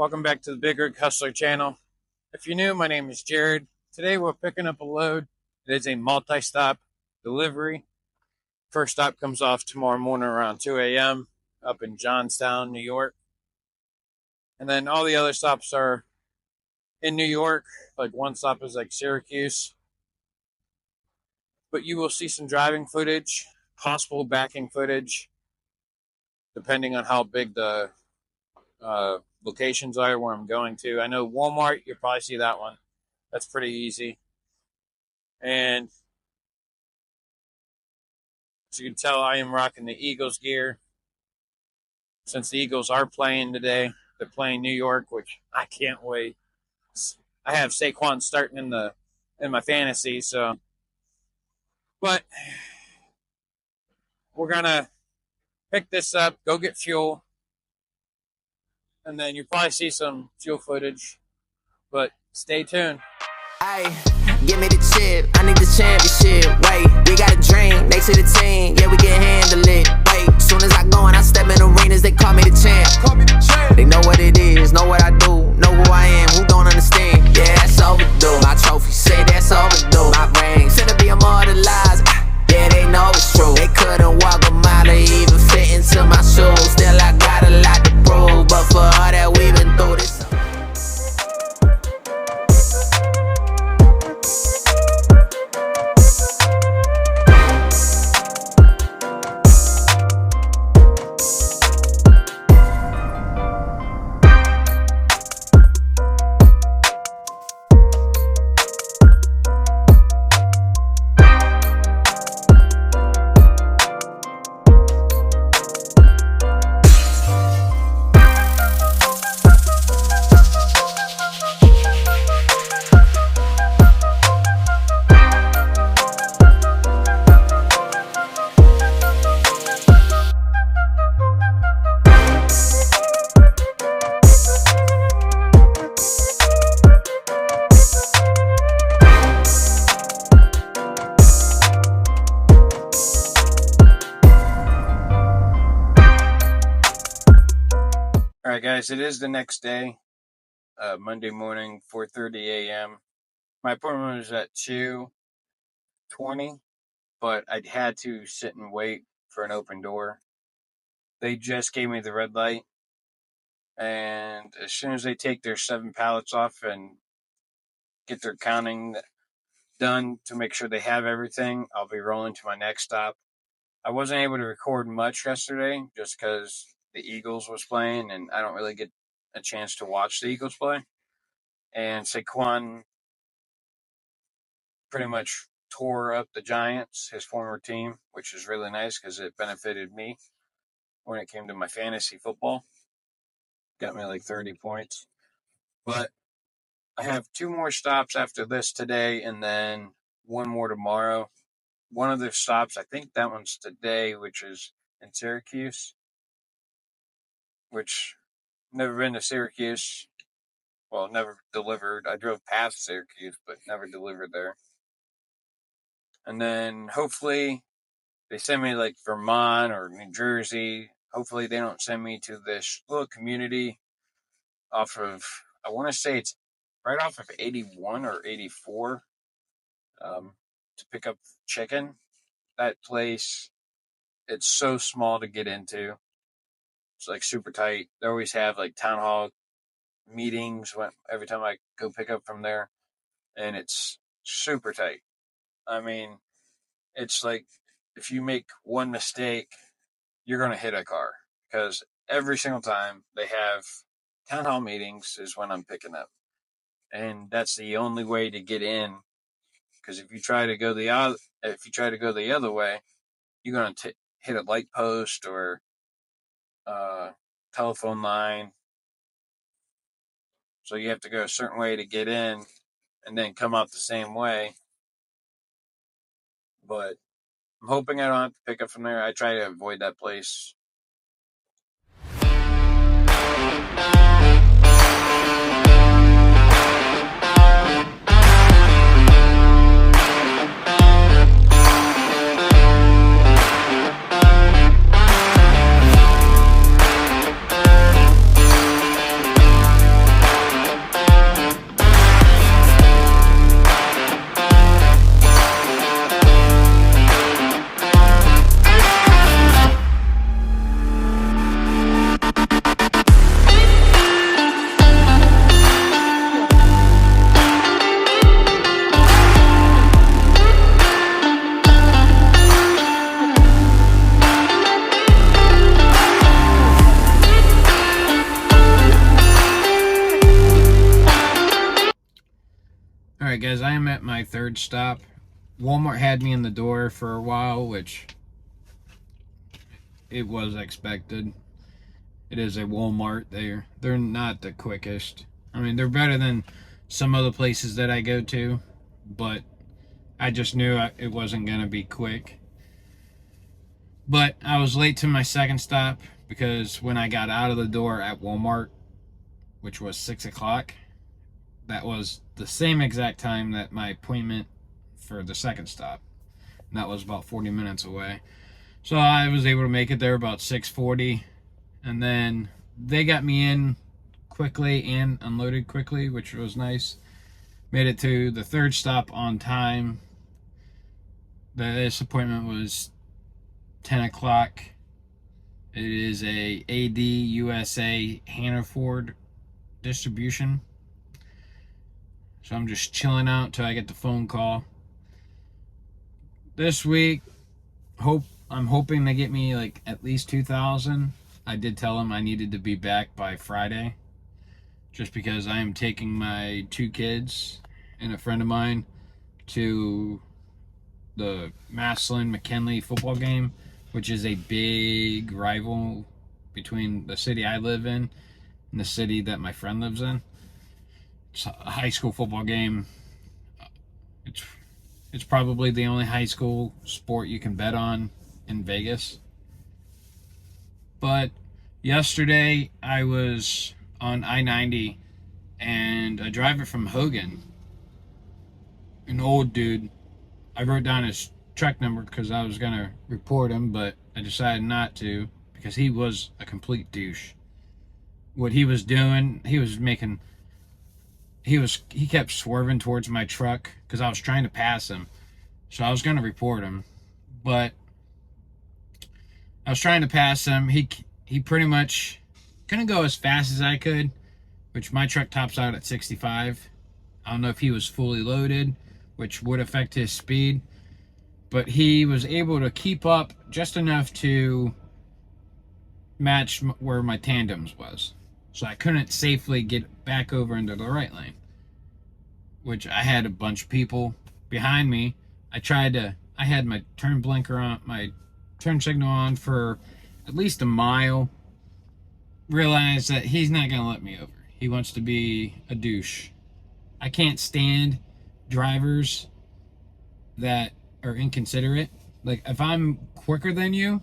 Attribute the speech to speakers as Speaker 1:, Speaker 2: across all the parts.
Speaker 1: Welcome back to the Big Rig Hustler channel. If you're new, my name is Jared. Today we're picking up a load. It is a multi-stop delivery. First stop comes off tomorrow morning around 2 a.m. up in Johnstown, New York. And then all the other stops are in New York. Like one stop is like Syracuse. But you will see some driving footage, possible backing footage, depending on how big the locations are where I'm going to. I know Walmart, you'll probably see that one. That's pretty easy. And as you can tell, I am rocking the Eagles gear. Since the Eagles are playing today, they're playing New York, which I can't wait. I have Saquon starting in my fantasy, so. But we're gonna pick this up, go get fuel, and then you'll probably see some fuel footage. But stay tuned.
Speaker 2: Ay, give me the chip, I need the championship. Wait, we got a dream, next to the team, yeah, we can handle it. Wait, soon as I go and I step in arenas, they call me the champ. They know what it is, know what I do, know who I am, who don't understand. Yeah, that's overdue. My trophy say that's overdue. My ring said to be immortalized. Yeah, they know it's true. They couldn't walk a mile or even fit into my shoes. Still, I got a lot to prove, but for all that we've been through this.
Speaker 1: All right, guys, it is the next day, Monday morning, 4:30 a.m. My appointment was at 2:20, but I had to sit and wait for an open door. They just gave me the red light, and as soon as they take their 7 pallets off and get their counting done to make sure they have everything, I'll be rolling to my next stop. I wasn't able to record much yesterday just because the Eagles was playing, and I don't really get a chance to watch the Eagles play. And Saquon pretty much tore up the Giants, his former team, which is really nice because it benefited me when it came to my fantasy football. Got me like 30 points. But I have 2 more stops after this today and then 1 more tomorrow. One of the stops, I think that one's today, which is in Syracuse, which never been to Syracuse. Well, never delivered. I drove past Syracuse, but never delivered there. And then hopefully they send me like Vermont or New Jersey. Hopefully they don't send me to this little community off of, I want to say it's right off of 81 or 84 to pick up chicken. That place, it's so small to get into. It's like super tight. They always have like town hall meetings every time I go pick up from there. And it's super tight. I mean, it's like if you make one mistake, you're going to hit a car. Because every single time they have town hall meetings is when I'm picking up. And that's the only way to get in. Because if you try to go the other way, you're going to hit a light post or telephone line. So you have to go a certain way to get in and then come out the same way. But I'm hoping I don't have to pick up from there. I try to avoid that place. Alright guys, I am at my third stop. Walmart had me in the door for a while, which it was expected. It is a Walmart. They're not the quickest. I mean, they're better than some other places that I go to, but I just knew it wasn't going to be quick. But I was late to my second stop because when I got out of the door at Walmart, which was 6 o'clock, that was the same exact time that my appointment for the second stop. And that was about 40 minutes away. So I was able to make it there about 6:40. And then they got me in quickly and unloaded quickly, which was nice. Made it to the third stop on time. This appointment was 10 o'clock. It is a AD USA Hannaford distribution. So I'm just chilling out till I get the phone call. This week, I'm hoping they get me like at least 2,000. I did tell them I needed to be back by Friday, just because I am taking my 2 kids and a friend of mine to the Massillon-McKinley football game, which is a big rival between the city I live in and the city that my friend lives in. It's a high school football game. It's probably the only high school sport you can bet on in Vegas. But yesterday I was on I-90 and a driver from Hogan, an old dude, I wrote down his truck number because I was going to report him, but I decided not to because he was a complete douche. What he was doing, he kept swerving towards my truck because I was trying to pass him. So I was going to report him, but I was trying to pass him. He pretty much couldn't go as fast as I could, which my truck tops out at 65. I don't know if he was fully loaded, which would affect his speed, but he was able to keep up just enough to match where my tandems was. So I couldn't safely get back over into the right lane, which I had a bunch of people behind me. I had my turn blinker on, my turn signal on for at least a mile. Realized that he's not going to let me over. He wants to be a douche. I can't stand drivers that are inconsiderate. Like, if I'm quicker than you,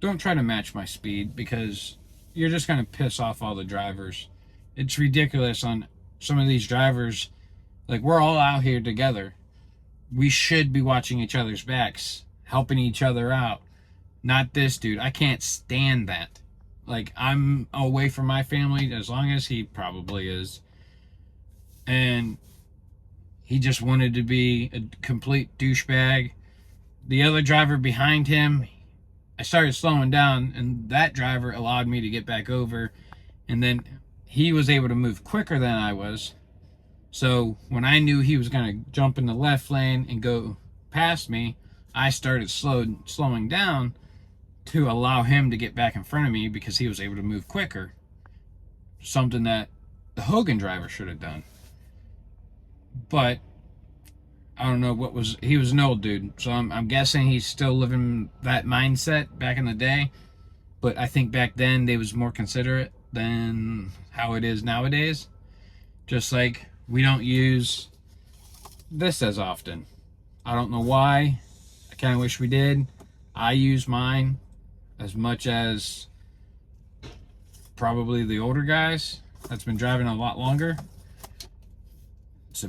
Speaker 1: don't try to match my speed because you're just going to piss off all the drivers. It's ridiculous on some of these drivers. Like, we're all out here together. We should be watching each other's backs, helping each other out. Not this dude. I can't stand that. Like, I'm away from my family as long as he probably is. And he just wanted to be a complete douchebag. The other driver behind him, I started slowing down, and that driver allowed me to get back over. And then he was able to move quicker than I was. So when I knew he was going to jump in the left lane and go past me, I started slowing down to allow him to get back in front of me because he was able to move quicker. Something that the Hogan driver should have done. But I don't know he was an old dude, so I'm guessing he's still living that mindset back in the day. But I think back then they was more considerate than how it is nowadays. Just like we don't use this as often. I don't know why. I kind of wish we did. I use mine as much as probably the older guys that's been driving a lot longer. It's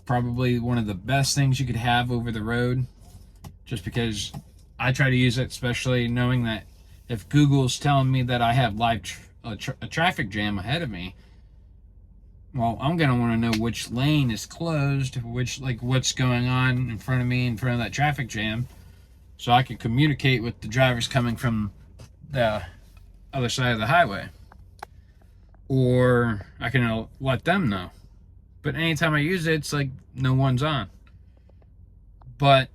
Speaker 1: probably one of the best things you could have over the road, just because I try to use it, especially knowing that if Google's telling me that I have a traffic jam ahead of me, well, I'm going to want to know which lane is closed, what's going on in front of me, in front of that traffic jam, so I can communicate with the drivers coming from the other side of the highway. Or I can let them know. But anytime I use it, it's like no one's on. But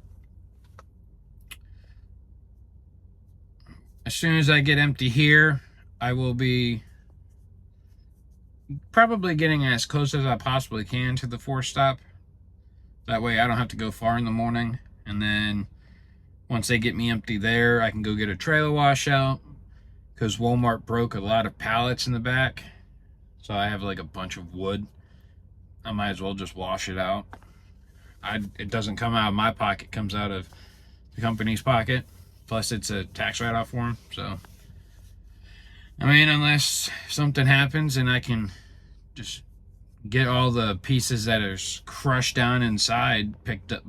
Speaker 1: as soon as I get empty here, I will be
Speaker 3: probably getting as close as I possibly can to the 4-stop. That way I don't have to go far in the morning. And then once they get me empty there, I can go get a trailer washout, because Walmart broke a lot of pallets in the back. So I have like a bunch of wood. I might as well just wash it out. It doesn't come out of my pocket, it comes out of the company's pocket. Plus it's a tax write-off for them. So, I mean, unless something happens and I can just get all the pieces that are crushed down inside picked up,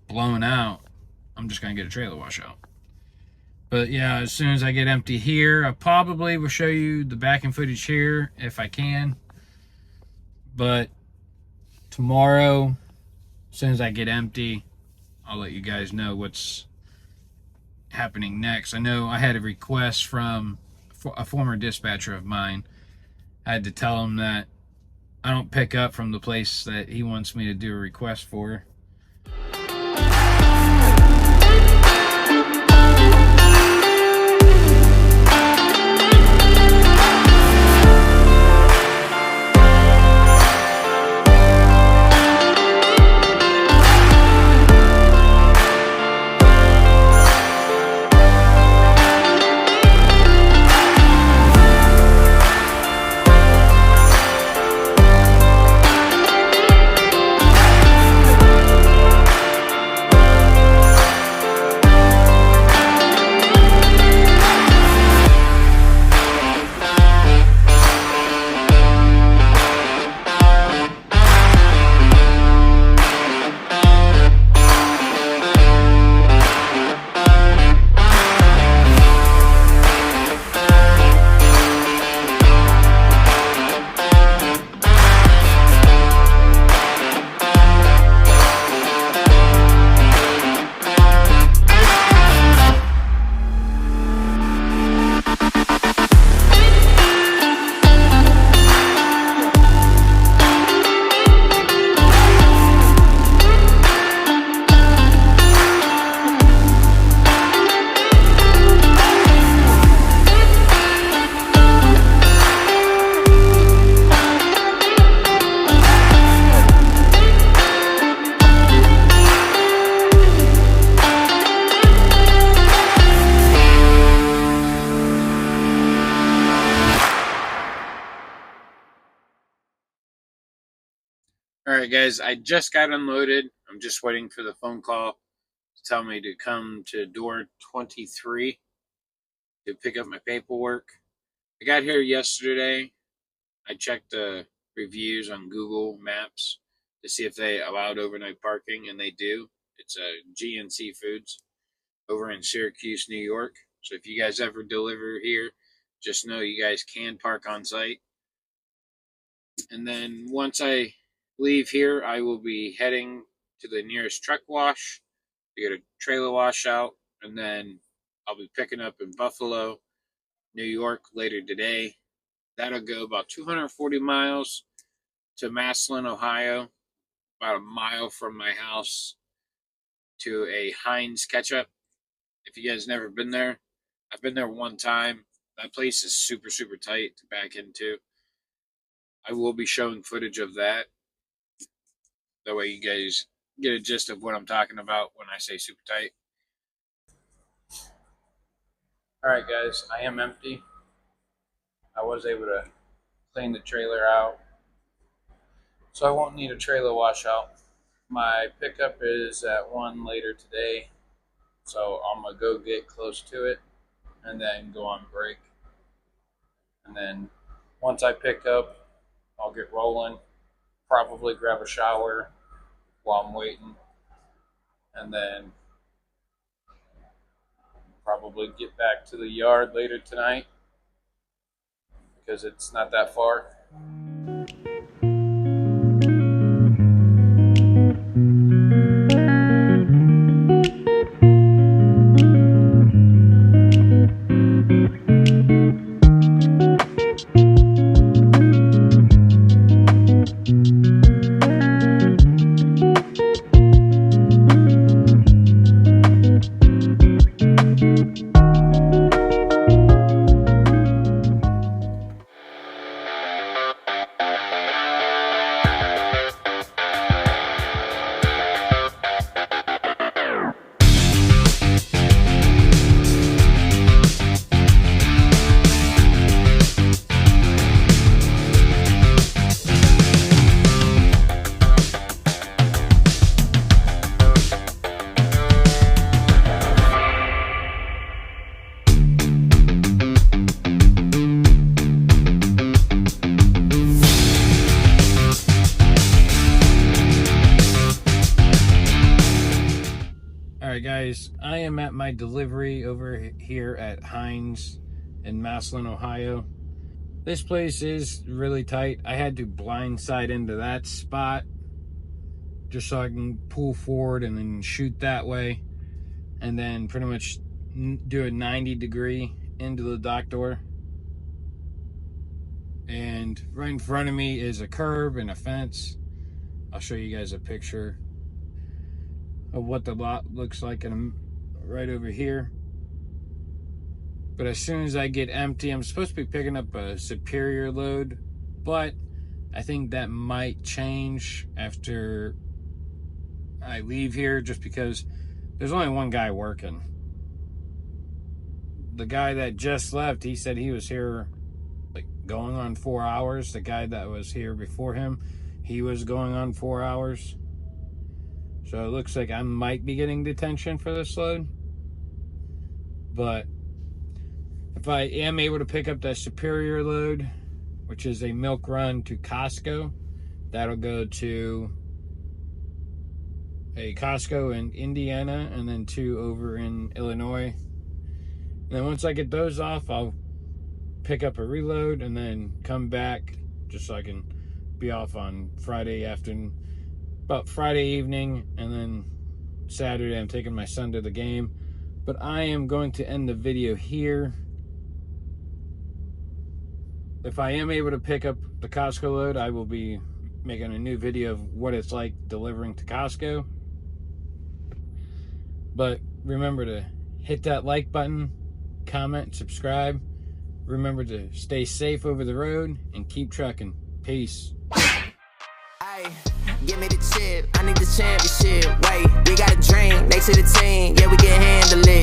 Speaker 3: blown out, I'm just gonna get a trailer washout. But yeah, as soon as I get empty here, I probably will show you the backing footage here if I can. But tomorrow, as soon as I get empty, I'll let you guys know what's happening next. I know I had a request from a former dispatcher of mine. I had to tell him that I don't pick up from the place that he wants me to do a request for. Alright guys, I just got unloaded. I'm just waiting for the phone call to tell me to come to door 23 to pick up my paperwork. I got here yesterday. I checked the reviews on Google Maps to see if they allowed overnight parking, and they do. It's a GNC Foods over in Syracuse, New York. So if you guys ever deliver here, just know you guys can park on site. And then once I leave here, I will be heading to the nearest truck wash to get a trailer washout, and then I'll be picking up in Buffalo, New York later today. That'll go about 240 miles to Massillon, Ohio, about a mile from my house, to a Heinz ketchup. If you guys never been there, I've been there one time. That place is super, super tight to back into. I will be showing footage of that. That way you guys get a gist of what I'm talking about when I say super tight. Alright guys, I am empty. I was able to clean the trailer out, so I won't need a trailer washout. My pickup is at 1 later today, so I'm going to go get close to it and then go on break. And then once I pick up, I'll get rolling, probably grab a shower while I'm waiting, and then probably get back to the yard later tonight because it's not that far.
Speaker 1: guys, I am at my delivery over here at Heinz in Massillon, Ohio. This place is really tight. I had to blindside into that spot just so I can pull forward and then shoot that way, and then pretty much do a 90-degree into the dock door. And right in front of me is a curb and a fence. I'll show you guys a picture of what the lot looks like right over here. But as soon as I get empty, I'm supposed to be picking up a Superior load, but I think that might change after I leave here, just because there's only one guy working. The guy that just left, he said he was here like going on 4 hours. The guy that was here before him, he was going on 4 hours. So it looks like I might be getting detention for this load. But if I am able to pick up that Superior load, which is a milk run to Costco, that'll go to a Costco in Indiana and then 2 over in Illinois. And then once I get those off, I'll pick up a reload and then come back just so I can be off on Friday afternoon, about Friday evening, and then Saturday I'm taking my son to the game. But I am going to end the video here. If I am able to pick up the Costco load, I will be making a new video of what it's like delivering to Costco. But remember to hit that like button, comment, subscribe. Remember to stay safe over the road and keep trucking. Peace.
Speaker 2: Ay, give me the chip, I need the championship. Wait, we got a dream, next to the team, yeah, we can handle it.